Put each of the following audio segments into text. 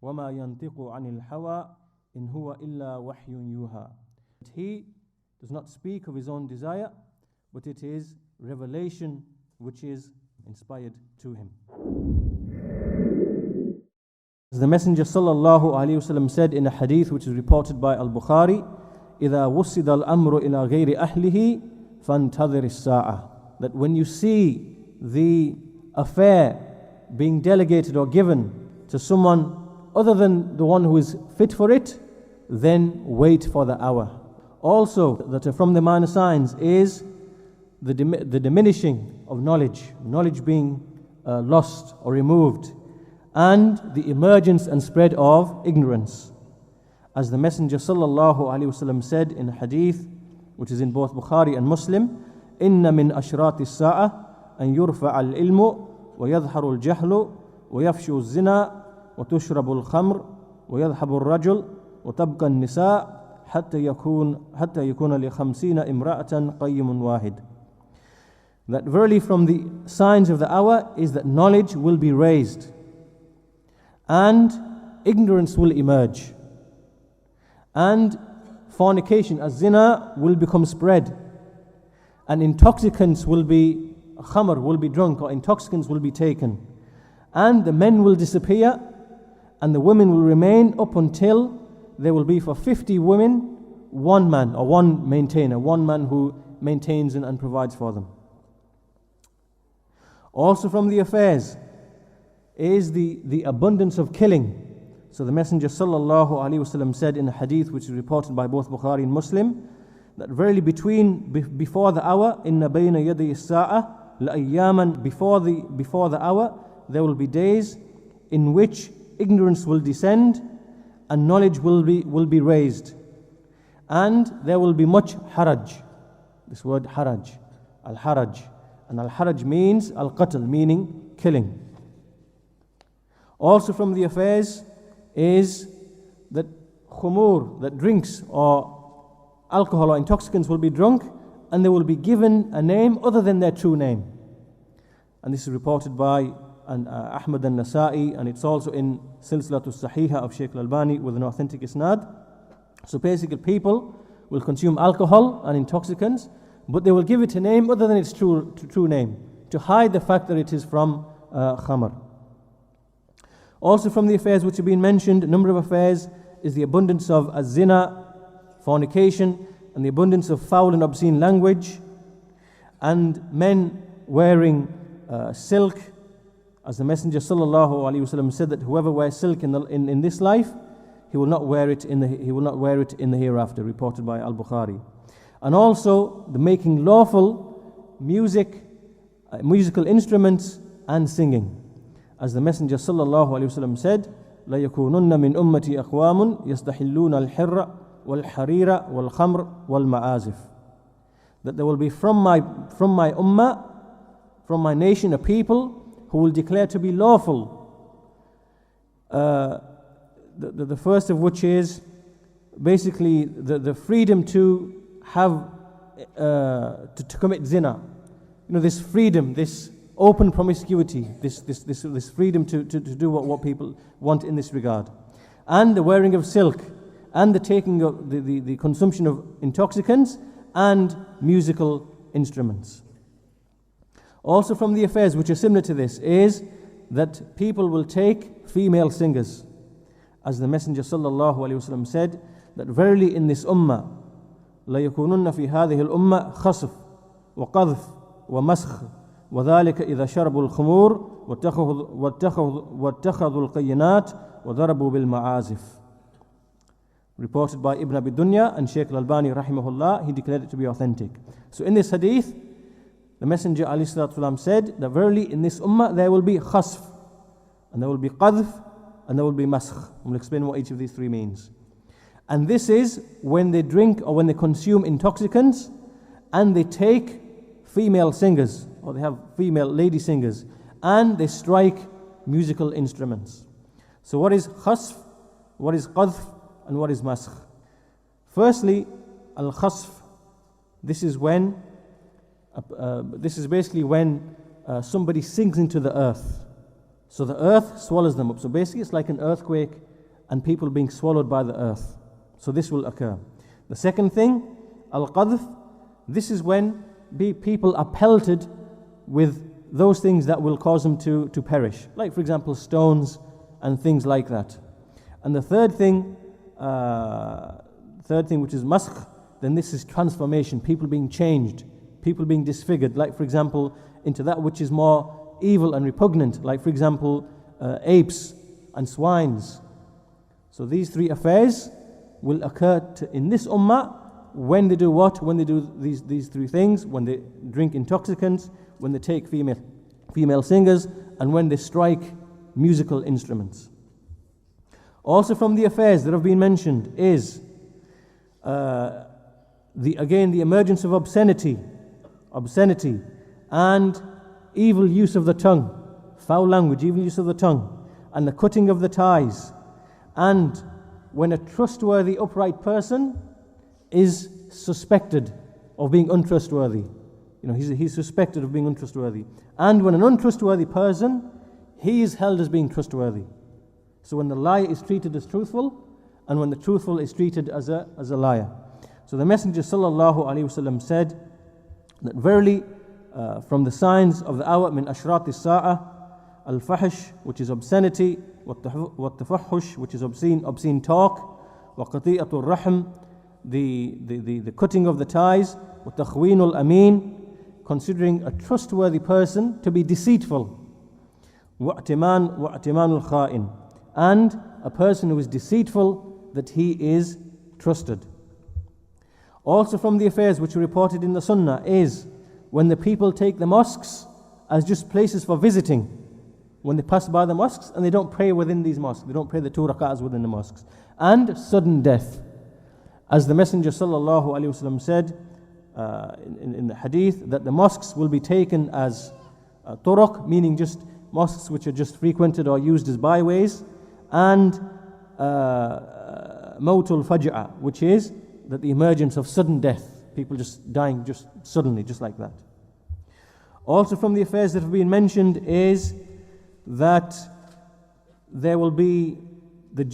وَمَا يَنْطِقُ عَنِ الْحَوَىٰ إِنْ هُوَ إِلَّا وَحْيٌ يُوحَىٰ. He does not speak of his own desire, but it is revelation which is inspired to him. As the Messenger sallallahu alaihi wasallam said in a hadith which is reported by Al-Bukhari, إِذَا وُسِّدَ الْأَمْرُ إِلَى غَيْرِ أَهْلِهِ فَانْتَظِرِ السَّاعَةِ. That when you see the affair being delegated or given to someone other than the one who is fit for it, then wait for the hour. Also, that from the minor signs is the diminishing of knowledge being lost or removed, and the emergence and spread of ignorance. As the Messenger sallallahu alaihi wasallam said in a hadith which is in both Bukhari and Muslim, إِنَّ مِنْ أَشْرَاطِ السَّاعَةِ أَنْ يُرْفَعَ الْعِلْمُ وَيَظْهَرُ الْجَهْلُ وَيَفْشُوا الزِّنَا وَتُشْرَبُ الْخَمْرُ وَيَذْهَبُ الرَّجُلُ وَتَبْقَى النِّسَاءُ حتى يكون لخمسين امرأة قيم واحد. That verily from the signs of the hour is that knowledge will be raised and ignorance will emerge, and fornication, as zina, will become spread, and intoxicants will be, khamr will be drunk, or intoxicants will be taken, and the men will disappear and the women will remain up until there will be for 50 women one man, or one maintainer, one man who maintains and provides for them. Also from the affairs is the abundance of killing. So the Messenger sallallahu alaihi wasallam said in a hadith which is reported by both Bukhari and Muslim, that verily before the hour, inna bayna yaday as-sa'a la'ayyaman, before the hour there will be days in which ignorance will descend and knowledge will be raised, and there will be much haraj. This word haraj, al-haraj, and al-haraj means al-qatl, meaning killing. Also from the affairs is that khumur, that drinks or alcohol or intoxicants will be drunk, and they will be given a name other than their true name. And this is reported by Ahmad and Nasa'i, and it's also in Silsilatul Sahiha of Shaykh Al-Albani with an authentic isnad. So basically people will consume alcohol and intoxicants, but they will give it a name other than its true name, to hide the fact that it is from khamr. Also from the affairs which have been mentioned, a number of affairs, is the abundance of zina, fornication, and the abundance of foul and obscene language, and men wearing silk. As the Messenger sallallahu alaihi wasallam said that whoever wears silk in this life, he will not wear it in the hereafter, reported by Al-Bukhari. And also the making lawful musical instruments and singing. As the Messenger sallallahu alaihi wasallam said, لا يكونن من أمتي أقوام يستحلون الحر والحرير والخمر والمعازف. That there will be from my ummah, from my nation, a people who will declare to be lawful. The first of which is basically the freedom to have to commit zina. You know, this freedom, this open promiscuity, this freedom to do what people want in this regard, and the wearing of silk, and the taking of the consumption of intoxicants and musical instruments. Also from the affairs which are similar to this is that people will take female singers. As the Messenger sallallahu alaihi wasallam said, that verily in this ummah لا يكونن في هذه الأمة خصف وقذف ومسخ وذلك إذا شربوا الخمور واتخذوا القينات وضربوا بالمعازف. Reported by Ibn Abi Dunya and Shaykh Al-Albani rahimahullah, he declared it to be authentic. So in this hadith, the Messenger ﷺ said that verily in this ummah there will be khasf, and there will be qadhf, and there will be maskh. We'll explain what each of these three means. And this is when they drink or when they consume intoxicants and they take female singers, or they have female lady singers, and they strike musical instruments. So what is khasf, what is qadhf, and what is maskh? Firstly, al-khasf. This is basically when somebody sinks into the earth. So the earth swallows them up. So basically it's like an earthquake and people being swallowed by the earth. So this will occur. The second thing, al-qadhf, this is when people are pelted with those things that will cause them to perish. Like, for example, stones and things like that. And the third thing, which is maskh, then this is transformation, people being changed, people being disfigured, like, for example, into that which is more evil and repugnant, like, for example, apes and swines. So these three affairs will occur in this ummah when they do what? When they do these three things, when they drink intoxicants, when they take female singers, and when they strike musical instruments. Also from the affairs that have been mentioned is the emergence of obscenity and evil use of the tongue, foul language, evil use of the tongue, and the cutting of the ties. And when a trustworthy, upright person is suspected of being untrustworthy, he's suspected of being untrustworthy. And when an untrustworthy person, he is held as being trustworthy. So when the liar is treated as truthful, and when the truthful is treated as a liar. So the Messenger sallallahu alaihi wasallam said that verily from the signs of the hour, min ashrat as-sa'a, al-fahish, which is obscenity, wa tafahush, which is obscene talk, wa qati'atul rahm, the cutting of the ties, wa takhweenul ameen, considering a trustworthy person to be deceitful, wa i'timanul kha'in, and a person who is deceitful, that he is trusted. Also from the affairs which are reported in the Sunnah is when the people take the mosques as just places for visiting, when they pass by the mosques and they don't pray within these mosques, they don't pray the 2 rak'ahs within the mosques, and sudden death. As the Messenger sallallahu alaihi wasallam said in the hadith, that the mosques will be taken as turuq, meaning just mosques which are just frequented or used as byways, and mawtul faj'a, which is that the emergence of sudden death, people just dying just suddenly, just like that. Also from the affairs that have been mentioned is that there will be the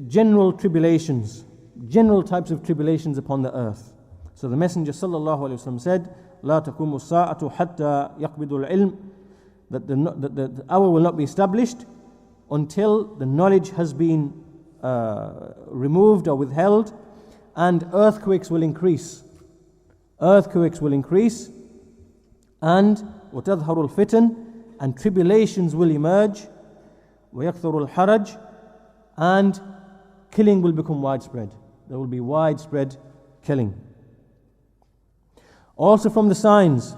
general tribulations, general types of tribulations upon the earth. So the Messenger sallallahu alaihi wasallam said, "La taqumu as-sa'atu hatta yaqbidu al-ilm," that the hour will not be established until the knowledge has been removed or withheld, and earthquakes will increase. Earthquakes will increase, and وَتَظْهَرُ الْفِتَنِ, and tribulations will emerge, وَيَكْثُرُ الْحَرَجِ, and killing will become widespread. There will be widespread killing. Also from the signs,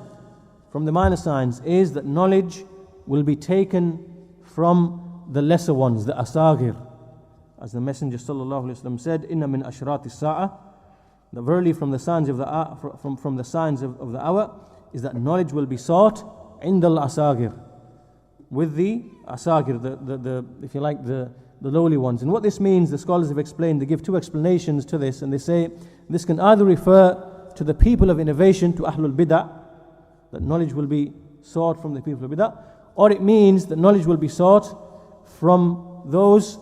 from the minor signs, is that knowledge will be taken from the lesser ones, the asagir. As the Messenger sallallahu alaihi wasallam said, "Inna min ashrat as-sa'a," that verily from the signs of the hour is that knowledge will be sought indal asagir, with the asagir, the if you like, the lowly ones. And what this means, the scholars have explained. They give two explanations to this, and they say this can either refer to the people of innovation, to ahlul bid'ah, that knowledge will be sought from the people of bid'ah, or it means that knowledge will be sought from those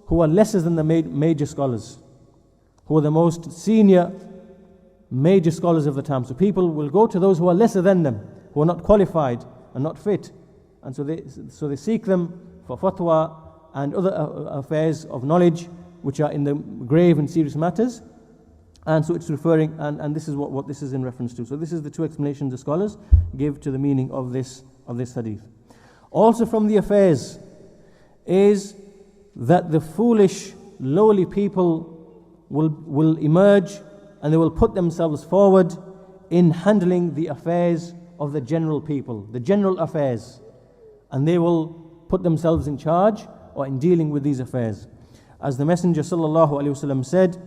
who are lesser than the major scholars, who are the most senior major scholars of the time. So people will go to those who are lesser than them, who are not qualified and not fit, and so they seek them for fatwa and other affairs of knowledge which are in the grave and serious matters. And so it's referring, and this is what this is in reference to. So this is the two explanations the scholars give to the meaning of this hadith. Also from the affairs is that the foolish, lowly people will emerge, and they will put themselves forward in handling the affairs of the general people, the general affairs, and they will put themselves in charge or in dealing with these affairs. As the Messenger sallallahu alaihi wasallam said,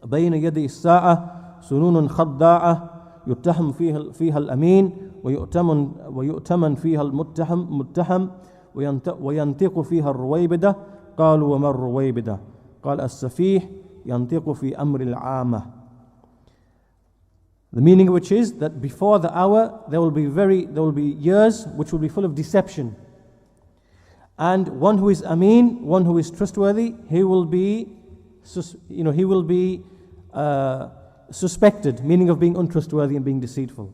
بين يدي الساعة سنون خضاعة يتهم فيها الأمين ويؤتمن فيها المتهم وينطق فيها الرويبدة قالوا وما الرويبدة قال السفيح ينطق في أمر العامة. The meaning of which is that before the hour there will be years which will be full of deception, And one who is ameen, one who is trustworthy, he will be suspected, meaning of being untrustworthy and being deceitful.